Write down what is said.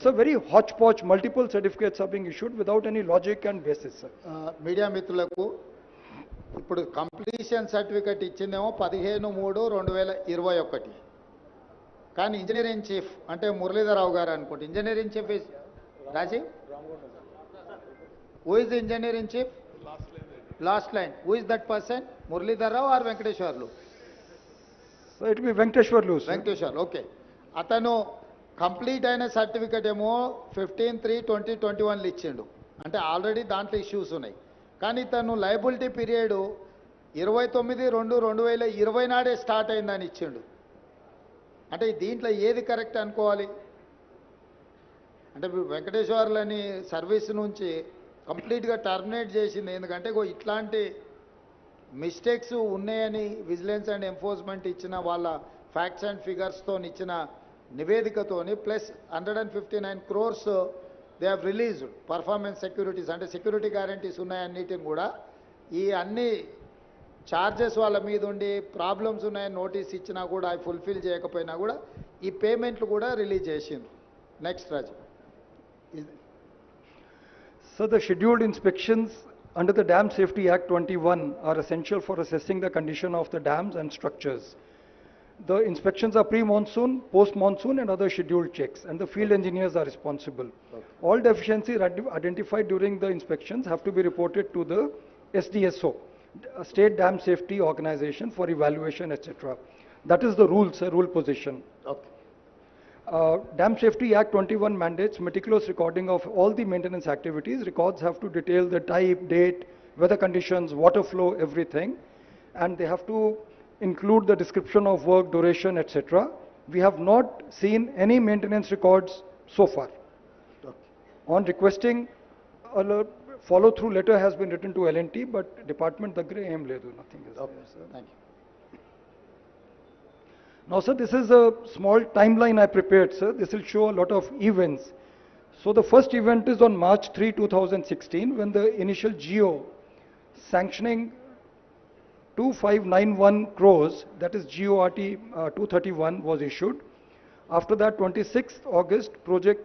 it's a very hodgepodge, multiple certificates are being issued without any logic and basis, sir. Media మిత్రులకు ఇప్పుడు completion certificate ఇచ్చిందేమో 15/3/2021, కానీ engineering chief అంటే మురళీధరరావు గారు అనుకోండి. Engineering chief is Rajeev. Who is the engineering chief? Last line. Who is that person? Muralidhararao or Venkateshwarlu? So it will be Venkateshwarlu, sir. Venkateshwarlu, okay. అతను complete అయిన certificate ఏమో 15/3/2021 ఇచ్చిండు, అంటే ఆల్రెడీ దాంట్లో ఇష్యూస్ ఉన్నాయి. కానీ తను లయబిలిటీ పీరియడ్ 29/2/2020 నాడే స్టార్ట్ అయిందని ఇచ్చిండు. అంటే దీంట్లో ఏది కరెక్ట్ అనుకోవాలి? అంటే వెంకటేశ్వర్లని సర్వీస్ నుంచి కంప్లీట్గా టర్మినేట్ చేసింది ఎందుకంటే ఇట్లాంటి మిస్టేక్స్ ఉన్నాయని విజిలెన్స్ అండ్ ఎన్ఫోర్స్మెంట్ ఇచ్చిన వాళ్ళ ఫ్యాక్ట్స్ అండ్ ఫిగర్స్తో ఇచ్చిన నివేదికతోని plus 159 crores they have released performance securities, అంటే సెక్యూరిటీ గ్యారంటీస్ ఉన్నాయన్నిటిని కూడా ఈ అన్ని ఛార్జెస్ వాళ్ళ మీద ఉండి ప్రాబ్లమ్స్ ఉన్నాయని నోటీస్ ఇచ్చినా కూడా అవి ఫుల్ఫిల్ చేయకపోయినా కూడా ఈ పేమెంట్లు కూడా రిలీజ్ చేసిండ్రు. Next Raju. So the scheduled inspections under the Dam Safety Act 21 are essential for assessing the condition of the dams and structures. The inspections are pre-monsoon, post-monsoon and other scheduled checks, and the field engineers are responsible. Okay. All deficiencies identified during the inspections have to be reported to the SDSO, State Dam Safety Organization, for evaluation, etc. That is the rule, sir, rule position. Okay. Dam Safety Act 21 mandates meticulous recording of all the maintenance activities. Records have to detail the type, date, weather conditions, water flow, everything. And they have to include the description of work, duration, etc. We have not seen any maintenance records so far. Okay. On requesting, a follow-through letter has been written to L&T, but department daggare em ledu, nothing is Okay, there, sir. thank you. Now, sir, this is a small timeline I prepared, sir. This will show a lot of events. So the first event is on March 3, 2016, when the initial GO sanctioning 2591 crores, that is GORT 231, was issued. After that, 26th August, project